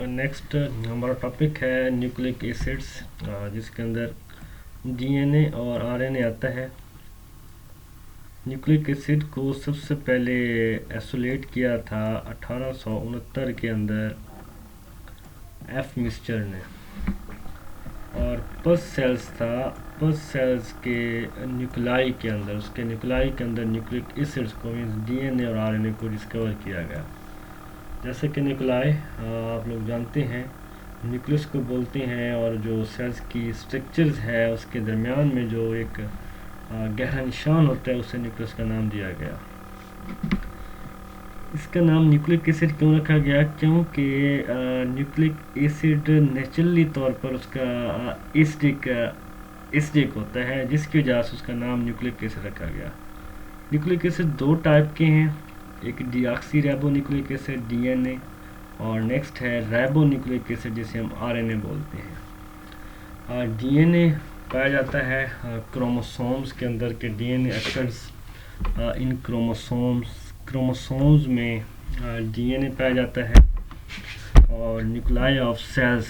Next हमारा topic है nucleic acids, जिसके अंदर डीएनए और आरएनए आता है। न्यूक्लिक एसिड को सबसे पहले आइसोलेट किया था 1869 के अंदर एफ मिस्चर ने, और पस सेल्स था, पस सेल्स के न्यूक्लाई के अंदर, उसके न्यूक्लाई के अंदर न्यूक्लिक एसिड्स को मीन्स डीएनए और आरएनए को डिस्कवर किया गया। जैसे कि न्यूक्लाई आप लोग जानते हैं, न्यूक्लियस को बोलते हैं, और जो सेल्स की स्ट्रक्चर्स है उसके दरमियान में जो एक गहरा निशान होता है उसे न्यूक्लियस का नाम दिया गया। इसका नाम न्यूक्लिक एसिड क्यों रखा गया? क्योंकि न्यूक्लिक एसिड नेचुरली तौर पर उसका एसिडिक होता है, जिसकी वजह से उसका नाम न्यूक्लिक एसिड रखा गया। न्यूक्लिक एसिड दो टाइप के हैं, एक deoxy ribo nucleic acid DNA, और नेक्स्ट है राइबो न्यूक्लिक एसिड जिसे हम आरएनए बोलते हैं। डीएनए पाया जाता है क्रोमोसोम्स के अंदर के डीएनए अक्सर्स इन क्रोमोसोम्स में डीएनए पाया जाता है, और न्यूक्लाई ऑफ सेल्स,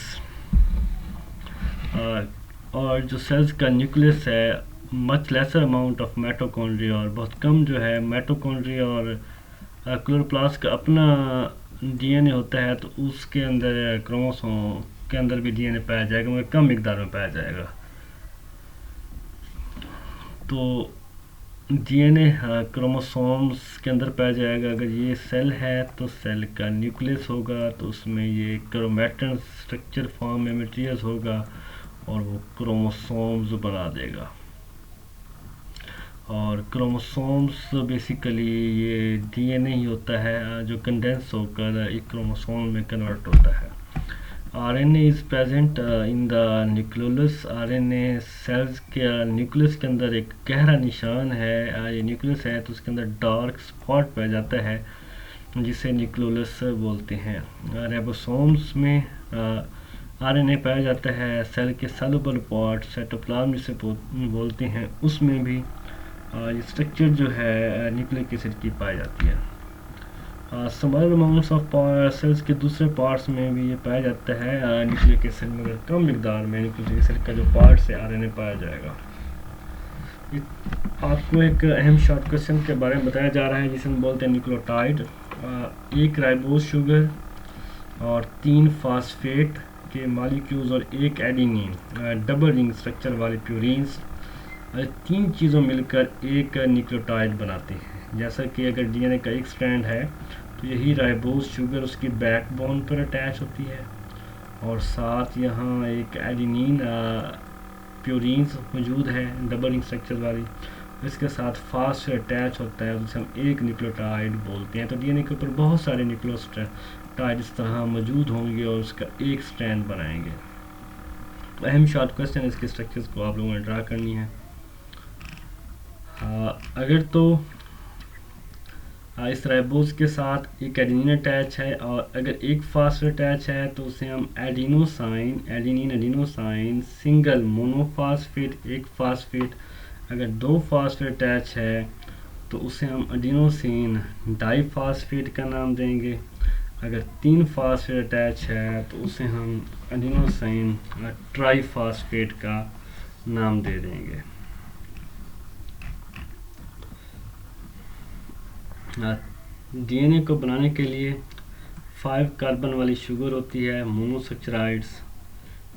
और जो सेल्स का न्यूक्लियस है much lesser amount of mitochondria, और बहुत कम जो है माइटोकॉन्ड्रिया और क्लोरोप्लास्ट का अपना डीएनए होता है, तो उसके अंदर क्रोमोसोम के अंदर भी डीएनए पाया जाएगा, मगर कम मिकदार में पाया जाएगा। तो डीएनए क्रोमोसोम्स के अंदर पाया जाएगा। अगर ये सेल है तो सेल का न्यूक्लियस होगा, तो उसमें ये क्रोमैटिन स्ट्रक्चर फॉर्म में मटेरियल होगा और वो क्रोमोसोम्स बना देगा। और क्रोमोसोम्स बेसिकली ये डीएनए ही होता है जो कंडेंस होकर एक क्रोमोसोम में कन्वर्ट होता है। RNA is present in the nucleus. RNA cells के न्यूक्लियस के अंदर एक गहरा निशान है। ये न्यूक्लियस है तो उसके अंदर डार्क स्पॉट पाया जाता है जिसे न्यूक्लियस बोलते हैं। राइबोसोम्स में आरएनए पाया जाता है। सेल के सेलुलर पार्ट साइटोप्लाज्म जिसे बोलते हैं, उसमें भी ये स्ट्रक्चर जो है न्यूक्लिक एसिड की पाई जाती है। स्मॉल अमाउंट्स ऑफ सेल्स के दूसरे पार्ट्स में भी ये पाया जाता है न्यूक्लिक एसिड, मगर कम मिकदार में न्यूक्लिक एसिड का जो पार्ट है आरएनए पाया जाएगा। आपको एक अहम शॉर्ट क्वेश्चन के बारे में बताया जा रहा है जिसे हम बोलते हैं न्यूक्लियोटाइड। एक राइबोज शुगर और 3 फास्फेट के मॉलिक्यूल्स और एक एडेनिन डबल रिंग स्ट्रक्चर वाले प्यूरिन्स, 3 चीज़ों मिलकर एक न्यूक्लियोटाइड बनाते हैं। जैसा कि अगर डीएनए का एक स्ट्रैंड है तो यही राइबोज शुगर उसकी बैकबोन पर अटैच होती है, और साथ यहाँ एक एडेनिन प्यूरिन्स मौजूद है डबल रिंग स्ट्रक्चर वाली, इसके साथ फास्फेट अटैच होता है, जिसे हम एक न्यूक्लियोटाइड बोलते हैं। तो डीएनए के ऊपर बहुत सारे न्यूक्लियोटाइड इस तरह मौजूद होंगे और उसका एक स्ट्रैंड बनाएंगे। तो अहम शॉर्ट क्वेश्चन इसके स्ट्रक्चर्स को आप लोगों ने ड्रा करनी है। अगर तो इस राइबोज के साथ एक एडेनिन अटैच है, और अगर एक फास्फेट अटैच है तो उसे हम adenosine, adenine adenosine single monophosphate एक फास्फेट। अगर 2 फास्फेट अटैच है तो उसे हम एडिनोसिन डाईफास्फेट का नाम देंगे। अगर 3 फास्फेट अटैच है तो उसे हम एडिनोसाइन ट्राईफास्फेट का नाम दे देंगे। डीएनए को बनाने के लिए 5 कार्बन वाली शुगर होती है मोनोसेक्राइड्स,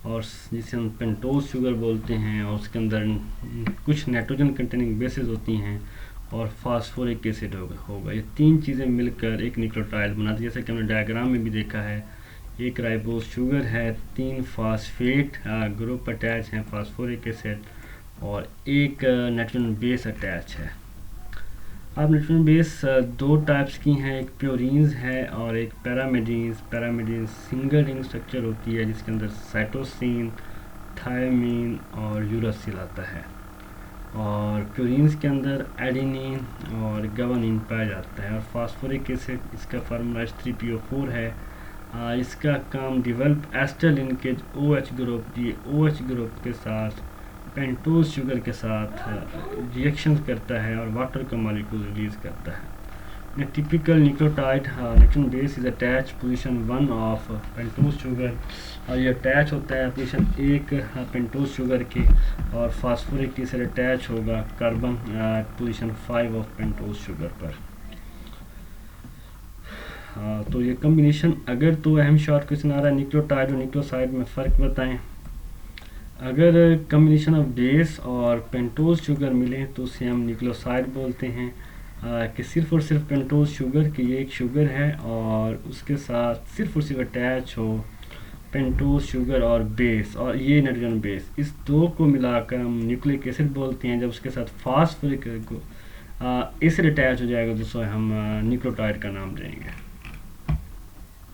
और जिसे हम पेंटोज शुगर बोलते हैं, और उसके अंदर कुछ नाइट्रोजन कंटेनिंग बेसेस होती हैं और फास्फोरिक एसिड होगा। ये 3 चीज़ें मिलकर एक न्यूक्लियोटाइड बनाती है। जैसे कि हमने डायग्राम में भी देखा है, एक राइबोज शुगर है, 3 फास्फेट ग्रुप अटैच हैं फास्फोरिक एसिड, और एक नाइट्रोजन बेस अटैच है। अब नाइट्रोजन बेस 2 टाइप्स की हैं, एक प्योरीन्स है और एक pyrimidines. Pyrimidines single ring structure होती है जिसके अंदर साइटोसिन, थायमीन और यूरासिल आता है, और प्योरीन्स के अंदर एडेनिन और गवानीन पाया जाता है। और फास्फोरिक एसिड, इसका फार्मूला H3PO4 है। इसका काम develop ester linkage OH group, ये OH ग्रुप के साथ पेंटोज शुगर के साथ रिएक्शन करता है और वाटर का मॉलिक्यूल रिलीज करता है। A typical nucleotide nitrogen base is attached position 1 of pentose sugar, और ये अटैच होता है पोजीशन 1 पेंटोज शुगर के, और फास्फोरिक एसिड अटैच होगा carbon position 5 of pentose sugar पर। तो ये कम्बिनेशन, अगर तो अहम शॉर्ट क्वेश्चन आ रहा है न्यूक्लियोटाइड और न्यूक्लियोसाइड में फ़र्क बताएं। अगर कम्बिनेशन ऑफ बेस और पेंटोज शुगर मिले तो उसे हम न्यूक्लियोसाइड बोलते हैं। कि सिर्फ और सिर्फ पेंटोज शुगर की ये एक शुगर है और उसके साथ सिर्फ और सिर्फ अटैच हो पेंटोज शुगर और बेस, और ये नाइट्रोजन बेस, इस दो को मिलाकर हम न्यूक्लिक एसिड बोलते हैं। जब उसके साथ फास्फोरिक एसिड अटैच हो जाएगा तो उसे हम न्यूक्लियोटाइड का नाम देंगे।